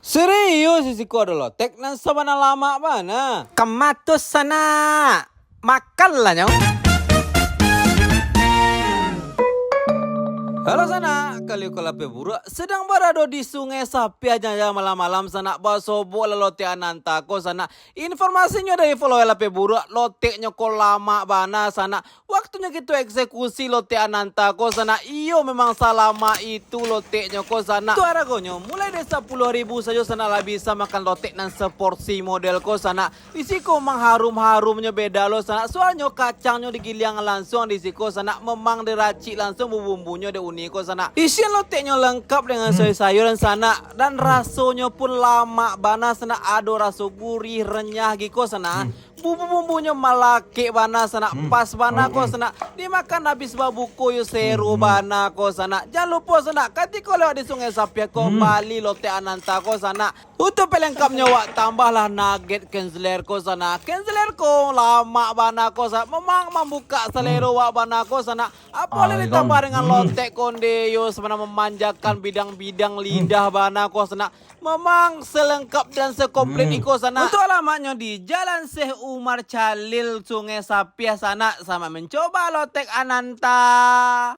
Serius sisiku ada lotek nan sabana lama bana. Kematus sana. Makanlah nyong. Halo sana, kali kalape buruk sedang berada di sungai Sapi aja malam-malam sana basobo lote anantako sana. Informasinya dari follow lape buruk loteknya kok lama bana sana. Waktunya gitu eksekusi lote anantako sana. Iyo memang selama itu loteknya kok sana. Itu aragonyo mulai dari 10.000 saja sana lah bisa makan lotek nan seporsi model kok sana. Disiko mengharum-harumnya beda lo sana. Soalnya kacangnya digiling langsung disiko sana. Memang diracik langsung bumbunya de ko sana. Isian loteknya lengkap dengan sayur-sayuran sana dan rasanya pun lama bana sana, ada rasa gurih renyah gitu sana. Bumbu-bumbunya malake bana sana, pas bana ko sana. Dimakan habis babuko yo seru bana ko sana. Jangan lupa sana, ketika lewat di Sungai Sapi ko Bali lote Ananta ko sana. Untuk pelengkapnya wak tambahlah nugget kenzeler ko sana. Kenzeler ko lama bana ko sana. Memang membuka selera wak bana ko sana. Apalagi ditambah dengan lotek konde yo sebenarnya memanjakan bidang-bidang lidah bana ko sana. Memang selengkap dan sekomplit iko sana. Untuk alamatnya di Jalan Syekh Umar Chalil Sungai Sapi sana sama mencoba lotek Ananta.